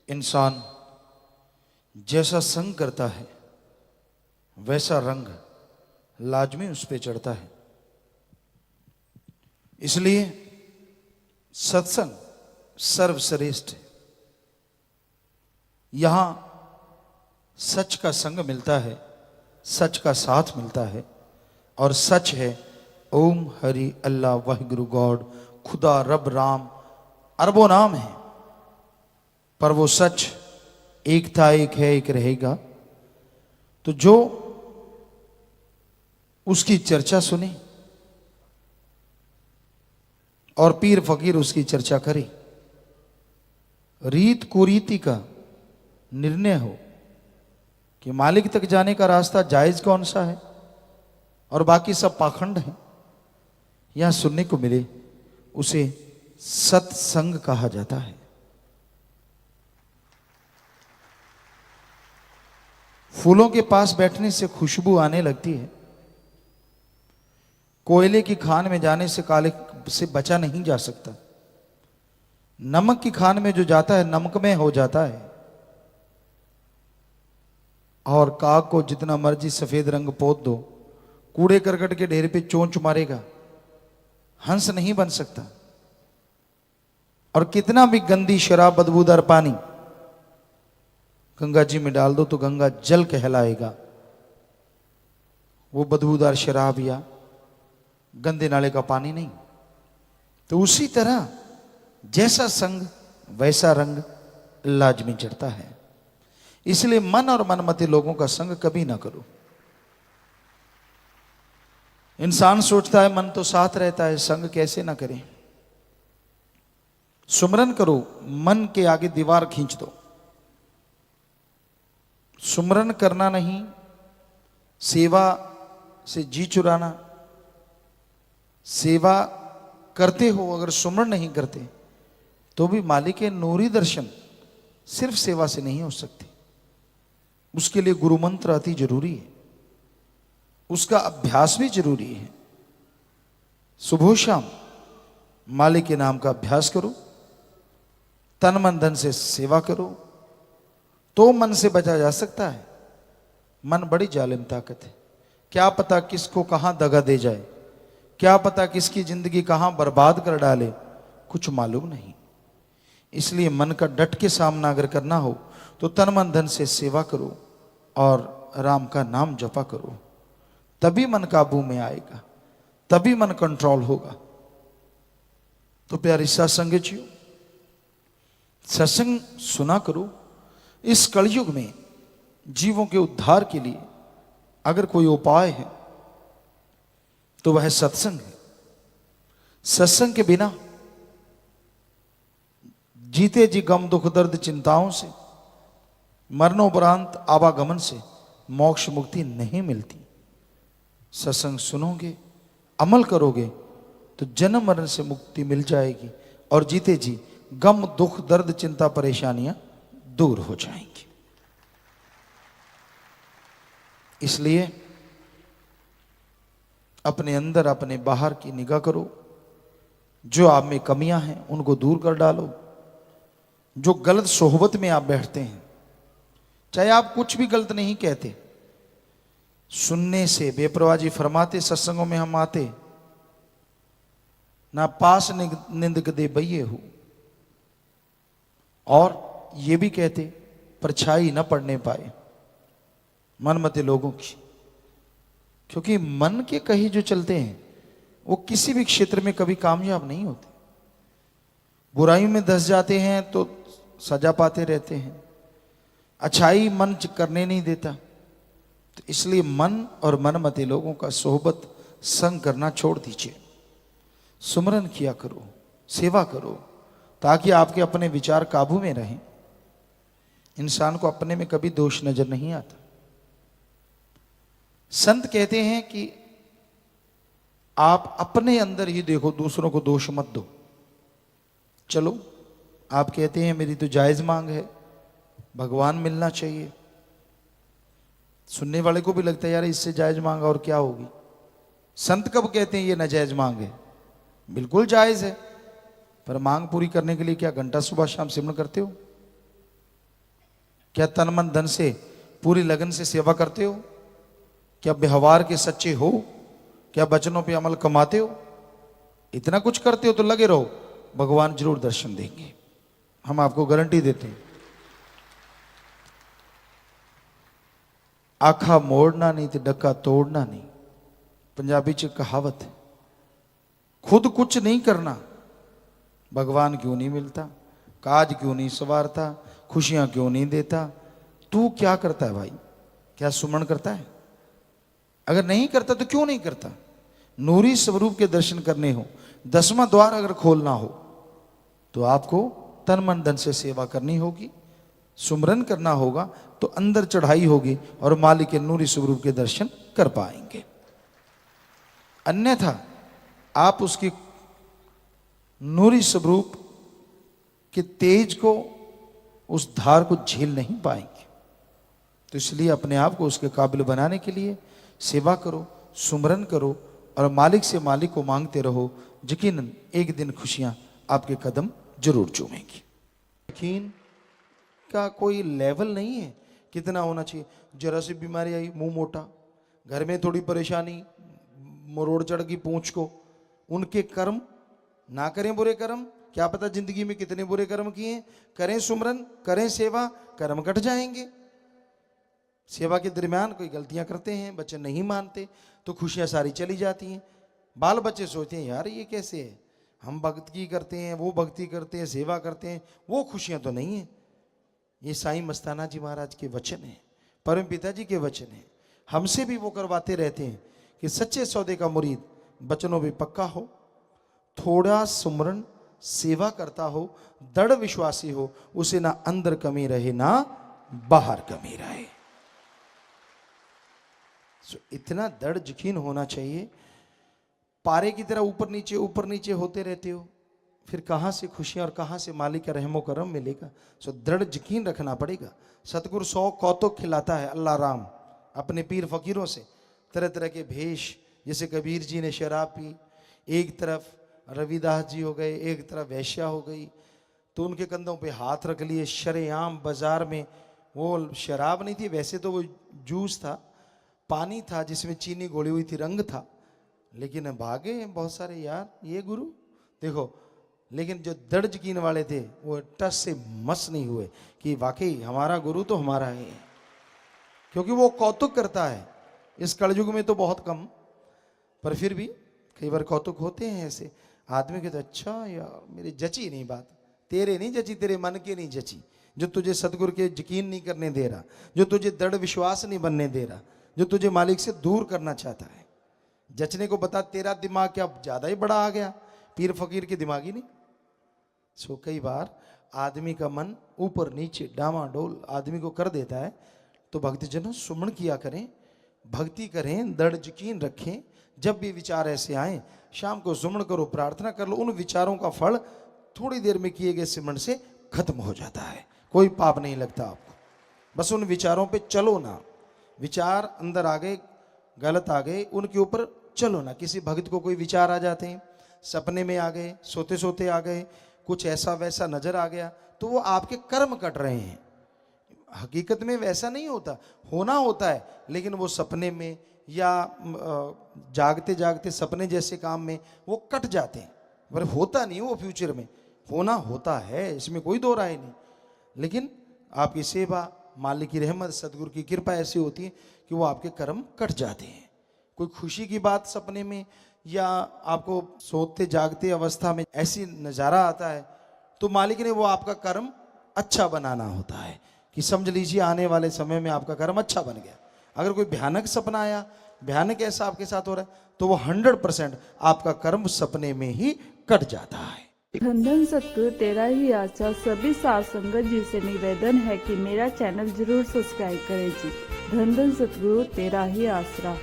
इंसान जैसा संग करता है वैसा रंग लाजमी उस पे चढ़ता है। इसलिए सत्संग सर्वश्रेष्ठ है। यहां सच का संग मिलता है, सच का साथ मिलता है, और सच है ओम हरि अल्लाह वाहिगुरु गॉड, खुदा रब राम, अरबों नाम है, पर वो सच एक था, एक है, एक रहेगा। तो जो उसकी चर्चा सुने और पीर फकीर उसकी चर्चा करे, रीत कुरीति का निर्णय हो कि मालिक तक जाने का रास्ता जायज कौन सा है और बाकी सब पाखंड है, यह सुनने को मिले, उसे सत्संग कहा जाता है। फूलों के पास बैठने से खुशबू आने लगती है, कोयले की खान में जाने से काले से बचा नहीं जा सकता। नमक की खान में जो जाता है नमक में हो जाता है। और काग को जितना मर्जी सफेद रंग पोत दो, कूड़े करकट के ढेर पे चोंच मारेगा, हंस नहीं बन सकता। और कितना भी गंदी शराब बदबूदार पानी गंगा जी में डाल दो तो गंगा जल कहलाएगा, वो बदबूदार शराब या गंदे नाले का पानी नहीं। तो उसी तरह जैसा संग वैसा रंग लाजमी चढ़ता है। इसलिए मन और मनमती लोगों का संग कभी ना करो। इंसान सोचता है मन तो साथ रहता है, संग कैसे ना करें। सुमरन करो, मन के आगे दीवार खींच दो। सुमरन करना नहीं, सेवा से जी चुराना। सेवा करते हो, अगर सुमरन नहीं करते तो भी मालिक के नूरी दर्शन सिर्फ सेवा से नहीं हो सकते। उसके लिए गुरु मंत्र अति जरूरी है, उसका अभ्यास भी जरूरी है। सुबह शाम मालिक के नाम का अभ्यास करो, तन मन धन से सेवा करो, तो मन से बचा जा सकता है। मन बड़ी जालिम ताकत है, क्या पता किसको कहां दगा दे जाए, क्या पता किसकी जिंदगी कहां बर्बाद कर डाले, कुछ मालूम नहीं। इसलिए मन का डट के सामना अगर करना हो तो तन मन धन से सेवा करो और राम का नाम जपा करो, तभी मन काबू में आएगा, तभी मन कंट्रोल होगा। तो प्यारी सत्संग जियो, सत्संग सुना करो। इस कलयुग में जीवों के उद्धार के लिए अगर कोई उपाय है तो वह सत्संग है। सत्संग के बिना जीते जी गम दुख दर्द चिंताओं से, मरणोपरांत आवागमन से मोक्ष मुक्ति नहीं मिलती। सत्संग सुनोगे, अमल करोगे तो जन्म मरण से मुक्ति मिल जाएगी और जीते जी गम दुख दर्द चिंता परेशानियां दूर हो जाएंगी। इसलिए अपने अंदर अपने बाहर की निगाह करो, जो आप में कमियां हैं उनको दूर कर डालो। जो गलत सोहबत में आप बैठते हैं, चाहे आप कुछ भी गलत नहीं कहते, सुनने से बेपरवाह जी फरमाते सत्संगों में हम आते ना पास निंदक दे बइये हो, और ये भी कहते परछाई न पड़ने पाए मनमते लोगों की। क्योंकि मन के कहीं जो चलते हैं वो किसी भी क्षेत्र में कभी कामयाब नहीं होते। बुराई में धंस जाते हैं तो सजा पाते रहते हैं, अच्छाई मन करने नहीं देता। तो इसलिए मन और मनमते लोगों का सोहबत संग करना छोड़ दीजिए। सुमरन किया करो, सेवा करो, ताकि आपके अपने विचार काबू में रहें। इंसान को अपने में कभी दोष नजर नहीं आता। संत कहते हैं कि आप अपने अंदर ही देखो, दूसरों को दोष मत दो। चलो आप कहते हैं मेरी तो जायज मांग है, भगवान मिलना चाहिए, सुनने वाले को भी लगता है यार इससे जायज मांगा और क्या होगी। संत कब कहते हैं ये नाजायज मांग है? बिल्कुल जायज है, पर मांग पूरी करने के लिए क्या घंटा सुबह शाम सिमरन करते हो? क्या तन मन धन से पूरी लगन से सेवा करते हो? क्या व्यवहार के सच्चे हो? क्या वचनों पे अमल कमाते हो? इतना कुछ करते हो तो लगे रहो, भगवान जरूर दर्शन देंगे, हम आपको गारंटी देते हैं। आखा मोड़ना नहीं तो डक्का तोड़ना नहीं, पंजाबी च कहावत है। खुद कुछ नहीं करना, भगवान क्यों नहीं मिलता, काज क्यों नहीं सवारता, खुशियां क्यों नहीं देता। तू क्या करता है भाई? क्या सुमन करता है? अगर नहीं करता तो क्यों नहीं करता? नूरी स्वरूप के दर्शन करने हो, 10वां द्वार अगर खोलना हो तो आपको तन मन धन से सेवा करनी होगी, सुमरन करना होगा, तो अंदर चढ़ाई होगी और मालिक के नूरी स्वरूप के दर्शन कर पाएंगे। अन्यथा आप उसकी नूरी स्वरूप के तेज को, उस धार को झेल नहीं पाएंगे। तो इसलिए अपने आप को उसके काबिल बनाने के लिए सेवा करो, सुमरन करो और मालिक से मालिक को मांगते रहो। यकीनन एक दिन खुशियां आपके कदम जरूर चूमेंगी। यकीन का कोई लेवल नहीं है कितना होना चाहिए। जरा सी बीमारी आई, मुंह मोटा, घर में थोड़ी परेशानी, मरोड़ चढ़ गई पूंछ को, उनके कर्म ना करें बुरे कर्म। क्या पता जिंदगी में कितने बुरे कर्म किए, करें सुमरन, करें सेवा, कर्म कट जाएंगे। सेवा के दरमियान कोई गलतियां करते हैं, बच्चे नहीं मानते तो खुशियां सारी चली जाती हैं। बाल बच्चे सोचते हैं यार ये कैसे है, हम भक्ति करते हैं, वो भक्ति करते हैं, सेवा करते हैं, वो खुशियां तो नहीं है। ये साईं मस्ताना जी महाराज के वचन हैं, परम पिताजी के वचन हैं। हमसे भी वो करवाते रहते हैं कि सच्चे सौदे का मुरीद वचनों में पक्का हो, थोड़ा सुमरन सेवा करता हो, दृढ़ विश्वासी हो, उसे ना अंदर कमी रहे ना बाहर कमी रहे। इतना दृढ़ यकीन होना चाहिए। पारे की तरह ऊपर नीचे होते रहते हो, फिर कहां से खुशियां और कहां से मालिक का रहमो करम मिलेगा। सो दृढ़ यकीन रखना पड़ेगा। सतगुरु 100 कौतुक खिलाता है अल्लाह राम अपने पीर फकीरों से, तरह तरह के भेष। जैसे कबीर जी ने शराब पी, एक तरफ रविदास जी हो गए, एक तरफ वैश्या हो गई, तो उनके कंधों पे हाथ रख लिए शरेआम बाजार में। वो शराब नहीं थी, वैसे तो वो जूस था, पानी था जिसमें चीनी घोली हुई थी, रंग था, लेकिन भागे बहुत सारे यार ये गुरु देखो। लेकिन जो दृढ़ यकीन वाले थे वो टस से मस नहीं हुए कि वाकई हमारा गुरु तो हमारा ही है, क्योंकि वो कौतुक करता है। इस कलयुग में तो बहुत कम, पर फिर भी कई बार कौतुक होते हैं ऐसे आदमी के। तो अच्छा यार मेरी जची नहीं बात, तेरे नहीं जची, तेरे मन के नहीं जची, जो तुझे सतगुरु के यकीन नहीं करने दे रहा, जो तुझे दृढ़ विश्वास नहीं बनने दे रहा, जो तुझे मालिक से दूर करना चाहता है। जचने को बता, तेरा दिमाग क्या ज्यादा ही बड़ा आ गया, पीर फकीर के दिमाग ही नहीं। सो कई बार आदमी का मन ऊपर नीचे डामाडोल आदमी को कर देता है। तो भक्तजनों सुमन किया करें, भक्ति करें, दृढ़ यकीन रखें। जब भी विचार ऐसे आए, शाम को सुमन करो, प्रार्थना कर लो। उन विचारों का फल थोड़ी देर में किए गए सिमरन से खत्म हो जाता है, कोई पाप नहीं लगता आपको। बस उन विचारों पे चलो ना, विचार अंदर आ गए, गलत आ गए, उनके ऊपर चलो ना। किसी भक्त को कोई विचार आ जाते हैं, सपने में आ गए, सोते सोते आ गए, कुछ ऐसा वैसा नजर आ गया, तो वो आपके कर्म कट रहे हैं। हकीकत में वैसा नहीं होता, होना होता है, लेकिन वो सपने में या जागते जागते सपने जैसे काम में वो कट जाते हैं, पर होता नहीं वो फ्यूचर में। होना होता है, इसमें कोई दो राय नहीं। लेकिन आपकी सेवा, मालिक की रहमत, सदगुरु की कृपा ऐसी होती है कि वो आपके कर्म कट जाते हैं। कोई खुशी की बात सपने में या आपको सोते जागते अवस्था में ऐसी नज़ारा आता है, तो मालिक ने वो आपका कर्म अच्छा बनाना होता है कि समझ लीजिए आने वाले समय में आपका कर्म अच्छा बन गया। अगर कोई भयानक सपना आया, भयानक ऐसा आपके साथ हो रहा है, तो वो 100% आपका कर्म सपने में ही कट जाता है। धन धन सतगुरु तेरा ही आशा। सभी साथ संगत जी से निवेदन है कि मेरा चैनल जरूर सब्सक्राइब करें जी। धन धन सतगुरु तेरा ही आसरा।